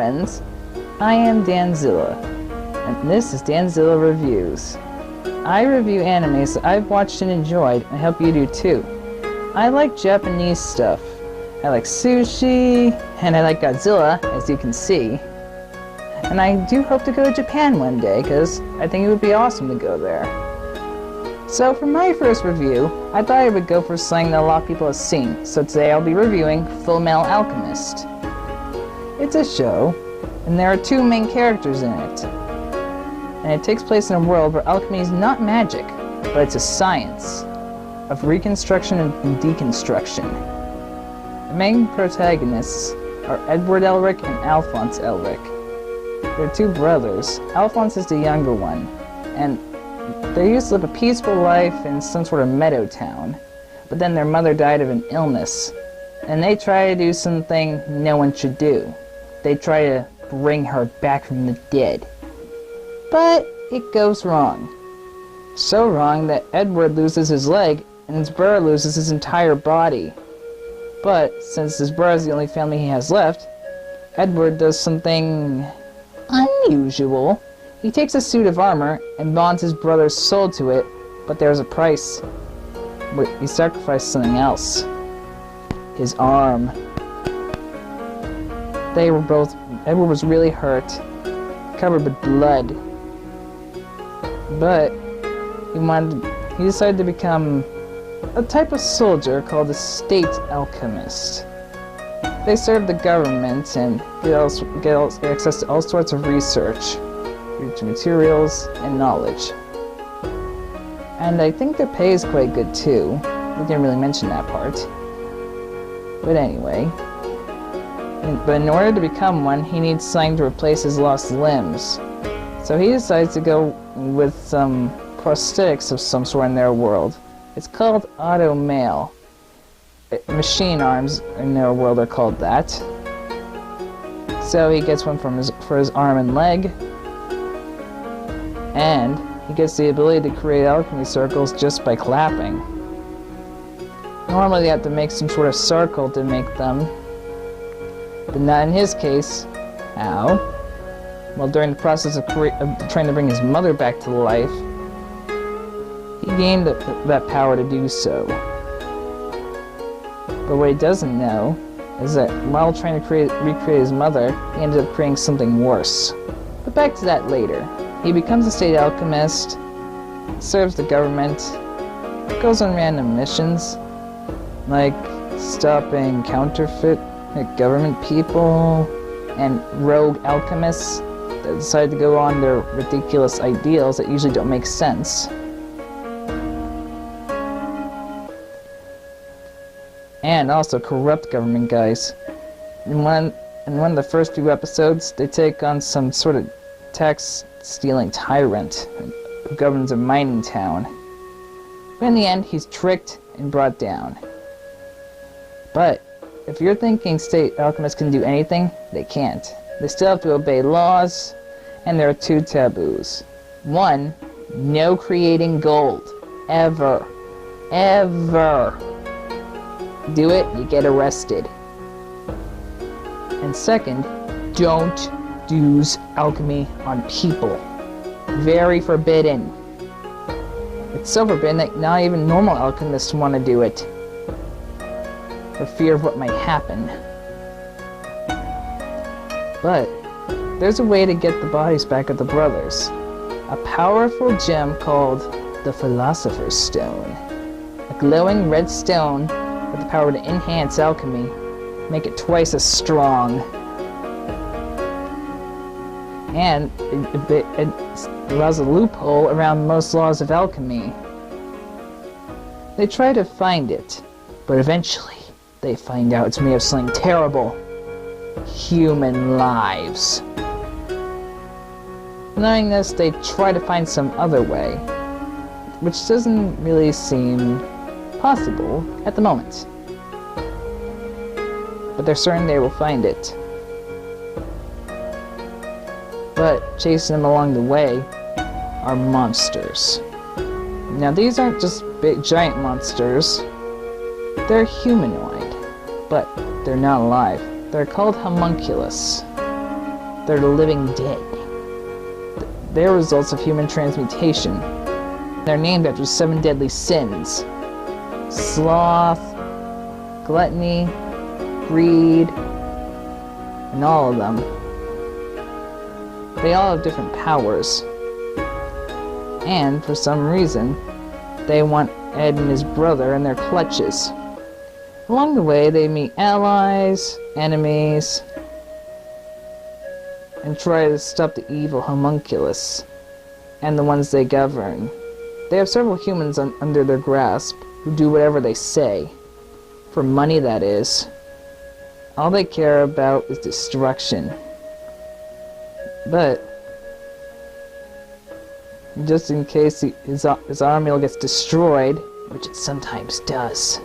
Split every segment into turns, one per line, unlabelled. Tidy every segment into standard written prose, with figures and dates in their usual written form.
friends, I am Danzilla, and this is Danzilla Reviews. I review animes that I've watched and enjoyed, and I hope you do too. I like Japanese stuff. I like sushi, and I like Godzilla, as you can see. And I do hope to go to Japan one day, because I think it would be awesome to go there. So for my first review, I thought I would go for something that a lot of people have seen, so today I'll be reviewing Fullmetal Alchemist. It's a show, and there are two main characters in it. And it takes place in a world where alchemy is not magic, but it's a science of reconstruction and deconstruction. The main protagonists are Edward Elric and Alphonse Elric. They're two brothers. Alphonse is the younger one, and they used to live a peaceful life in some sort of meadow town, but then their mother died of an illness, and they try to do something no one should do. They try to bring her back from the dead. But it goes wrong. So wrong that Edward loses his leg, and his brother loses his entire body. But since his brother is the only family he has left, Edward does something unusual. He takes a suit of armor and bonds his brother's soul to it, but there's a price. He sacrificed something else. His arm. Edward was really hurt, covered with blood. But he decided to become a type of soldier called a state alchemist. They serve the government and get access to all sorts of research, materials, and knowledge. And I think their pay is quite good too. We didn't really mention that part. But anyway. But in order to become one, he needs something to replace his lost limbs. So he decides to go with some prosthetics of some sort in their world. It's called auto-mail. Machine arms in their world are called that. So he gets one for his arm and leg. And he gets the ability to create alchemy circles just by clapping. Normally you have to make some sort of circle to make them, but not in his case. How? Well, during the process of trying to bring his mother back to life, he gained that power to do so. But what he doesn't know is that while trying to recreate his mother, he ended up creating something worse. But back to that later. He becomes a state alchemist, serves the government, goes on random missions, like stopping counterfeit government people and rogue alchemists that decide to go on their ridiculous ideals that usually don't make sense. And also corrupt government guys. In one of the first few episodes, they take on some sort of tax-stealing tyrant who governs a mining town. But in the end, he's tricked and brought down. But if you're thinking state alchemists can do anything, they can't. They still have to obey laws, and there are two taboos. One, no creating gold. Ever. Ever. Do it, you get arrested. And second, don't use alchemy on people. Very forbidden. It's so forbidden that not even normal alchemists want to do it, for fear of what might happen. But there's a way to get the bodies back of the brothers. A powerful gem called the Philosopher's Stone. A glowing red stone with the power to enhance alchemy, make it twice as strong. And it allows a loophole around most laws of alchemy. They try to find it, but eventually they find out it's made of something terrible. Human lives. Knowing this, they try to find some other way, which doesn't really seem possible at the moment. But they're certain they will find it. But chasing them along the way are monsters. Now these aren't just big giant monsters. They're humanoid, but they're not alive. They're called homunculus. They're the living dead. They're results of human transmutation. They're named after 7 deadly sins: sloth, gluttony, greed, and all of them. They all have different powers. And for some reason, they want Ed and his brother in their clutches. Along the way, they meet allies, enemies, and try to stop the evil homunculus and the ones they govern. They have several humans under their grasp who do whatever they say. For money, that is. All they care about is destruction. But just in case his army gets destroyed, which it sometimes does,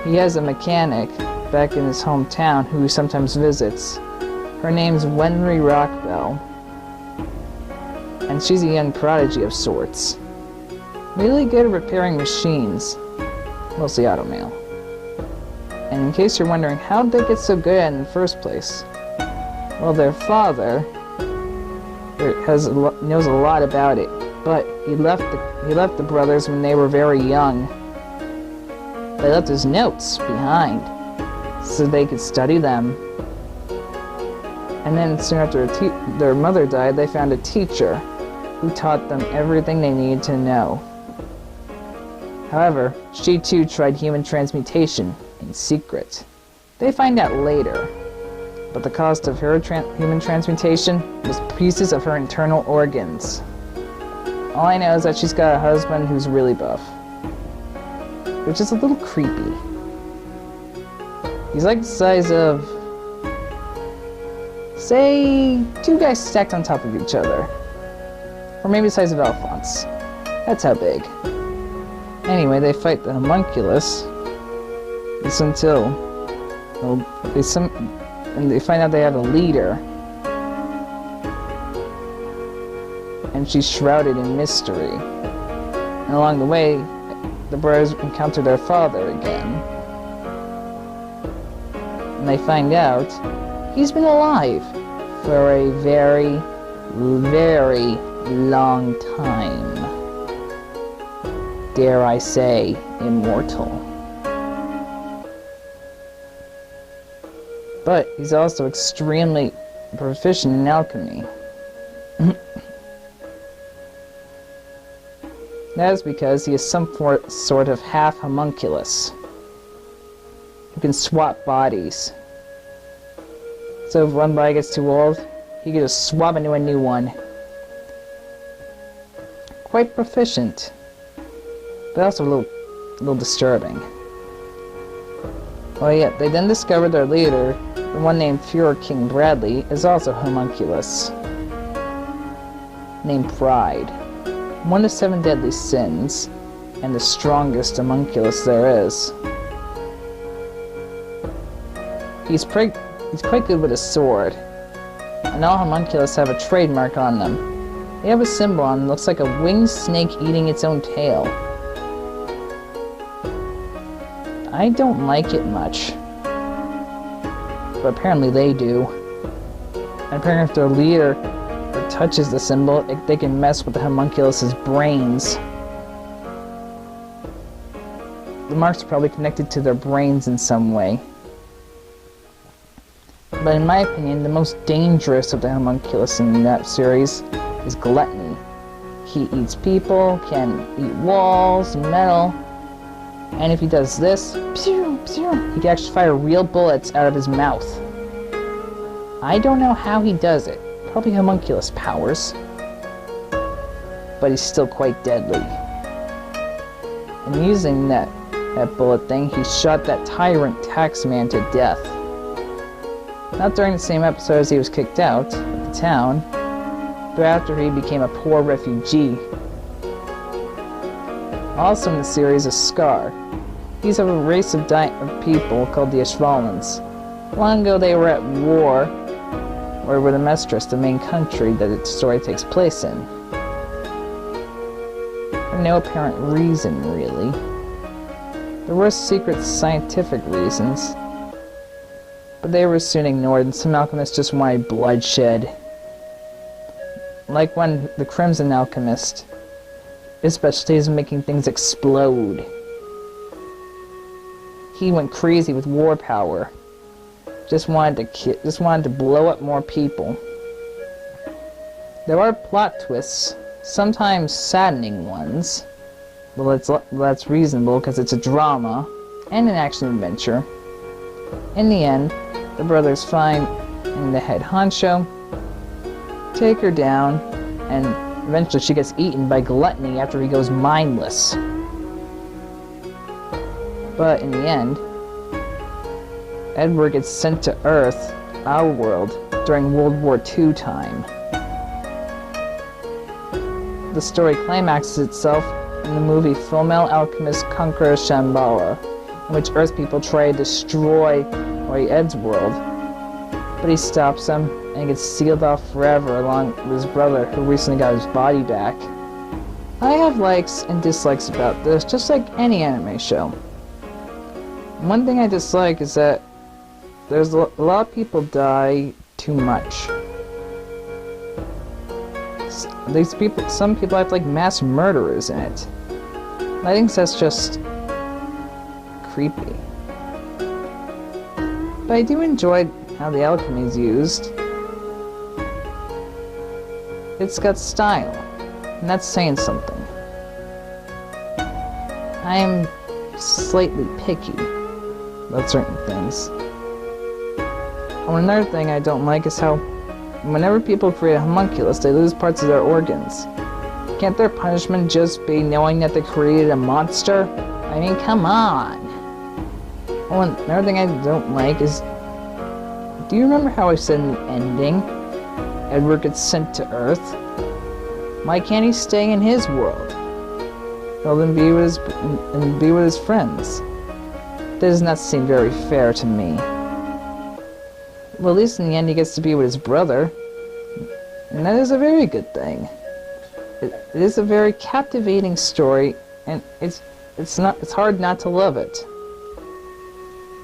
he has a mechanic back in his hometown who he sometimes visits. Her name's Wenry Rockbell, and she's a young prodigy of sorts. Really good at repairing machines, mostly automail. And in case you're wondering how'd they get so good at it in the first place, well, their father knows a lot about it, but he left the brothers when they were very young. They left his notes behind so they could study them. And then soon after their mother died, they found a teacher who taught them everything they needed to know. However, she too tried human transmutation in secret. They find out later, but the cost of her human transmutation was pieces of her internal organs. All I know is that she's got a husband who's really buff, which is a little creepy. He's like the size of, say, 2 guys stacked on top of each other. Or maybe the size of Alphonse. That's how big. Anyway, they fight the homunculus. It's until they find out they have a leader. And she's shrouded in mystery. And along the way, the brothers encounter their father again. And they find out he's been alive for a very, very long time. Dare I say, immortal. But he's also extremely proficient in alchemy. That is because he is some sort of half homunculus who can swap bodies. So if one body gets too old, he can just swap into a new one. Quite proficient, but also a little disturbing. Well, yeah, they then discover their leader, the one named Fuhrer King Bradley, is also homunculus, named Pride. One of 7 deadly sins, and the strongest homunculus there is. He's quite good with a sword, and all homunculus have a trademark on them. They have a symbol on them that looks like a winged snake eating its own tail. I don't like it much, but apparently they do. And apparently if their leader touches the symbol, they can mess with the homunculus's brains. The marks are probably connected to their brains in some way. But in my opinion, the most dangerous of the homunculus in that series is gluttony. He eats people, can eat walls, metal, and if he does this, pew, pew, he can actually fire real bullets out of his mouth. I don't know how he does it. Probably homunculus powers. But he's still quite deadly. And using that bullet thing, he shot that tyrant taxman to death. Not during the same episode as he was kicked out of the town, but after he became a poor refugee. Also in the series is Scar. He's of a race of people called the Ishvalans. Long ago they were at war, or with Amestris, the main country that the story takes place in. For no apparent reason, really. There were secret scientific reasons. but they were soon ignored, and some alchemists just wanted bloodshed. Like when the Crimson Alchemist, his specialty is making things explode. He went crazy with war power. Just wanted to blow up more people. There are plot twists, sometimes saddening ones. Well, that's reasonable because it's a drama and an action-adventure. In the end, the brothers find the head honcho, take her down, and eventually she gets eaten by gluttony after he goes mindless. But in the end, Edward gets sent to Earth, our world, during World War II time. The story climaxes itself in the movie Female Alchemist Conqueror Shambhala, in which Earth people try to destroy Ed's world, but he stops them and gets sealed off forever along with his brother, who recently got his body back. I have likes and dislikes about this, just like any anime show. One thing I dislike is that there's a lot of people die too much. Some people act like mass murderers in it. I think that's just creepy. But I do enjoy how the alchemy is used. It's got style, and that's saying something. I'm slightly picky about certain things. And another thing I don't like is how whenever people create a homunculus, they lose parts of their organs. Can't their punishment just be knowing that they created a monster? I mean, come on! Oh, and another thing I don't like is, do you remember how I said in the ending, Edward gets sent to Earth? Why can't he stay in his world? Well, then be with his friends. That does not seem very fair to me. Well, at least in the end he gets to be with his brother, and that is a very good thing. It is a very captivating story, and it's hard not to love it.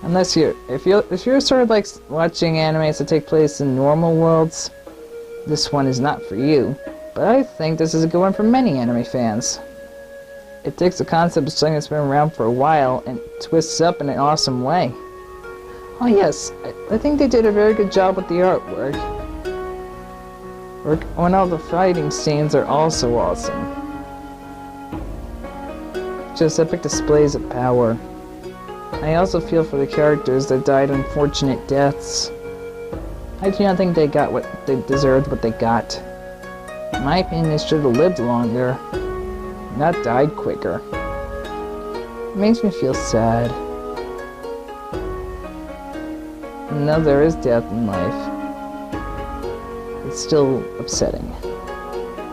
Unless if you're sort of like watching animes that take place in normal worlds, this one is not for you. But I think this is a good one for many anime fans. It takes the concept of something that's been around for a while and twists up in an awesome way. Oh yes, I think they did a very good job with the artwork. And all the fighting scenes are also awesome. Just epic displays of power. I also feel for the characters that died unfortunate deaths. I do not think they got what they deserved what they got. In my opinion, they should have lived longer, not died quicker. It makes me feel sad. No, there is death in life. It's still upsetting.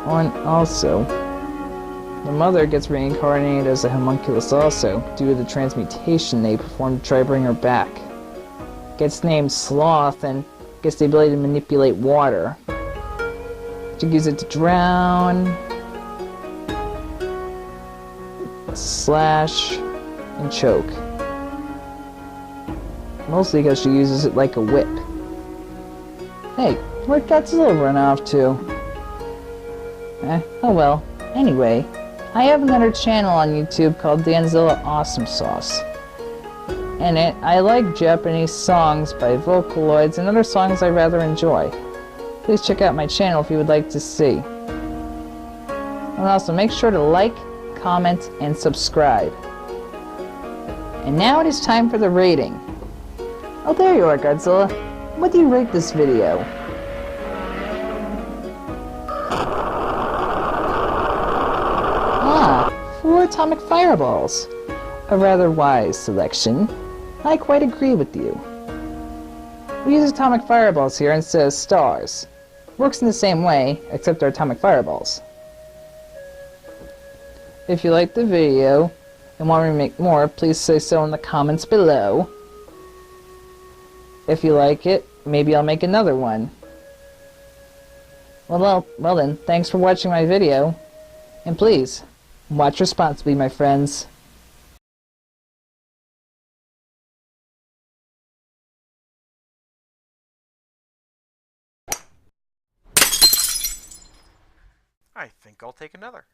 Oh, and also, the mother gets reincarnated as a homunculus also, due to the transmutation they performed to try to bring her back. Gets named Sloth and gets the ability to manipulate water. She uses it to drown, slash, and choke. Mostly because she uses it like a whip. Hey, where'd Godzilla run off to? Oh well. Anyway, I have another channel on YouTube called Danzilla Awesome Sauce. In it, I like Japanese songs by Vocaloids and other songs I rather enjoy. Please check out my channel if you would like to see. And also make sure to like, comment, and subscribe. And now it is time for the rating. Oh, there you are, Godzilla. What do you rate this video? Ah, 4 atomic fireballs. A rather wise selection. I quite agree with you. We use atomic fireballs here instead of stars. Works in the same way, except they're atomic fireballs. If you liked the video and want me to make more, please say so in the comments below. If you like it, maybe I'll make another one. Well then, thanks for watching my video. And please, watch responsibly, my friends.
I think I'll take another.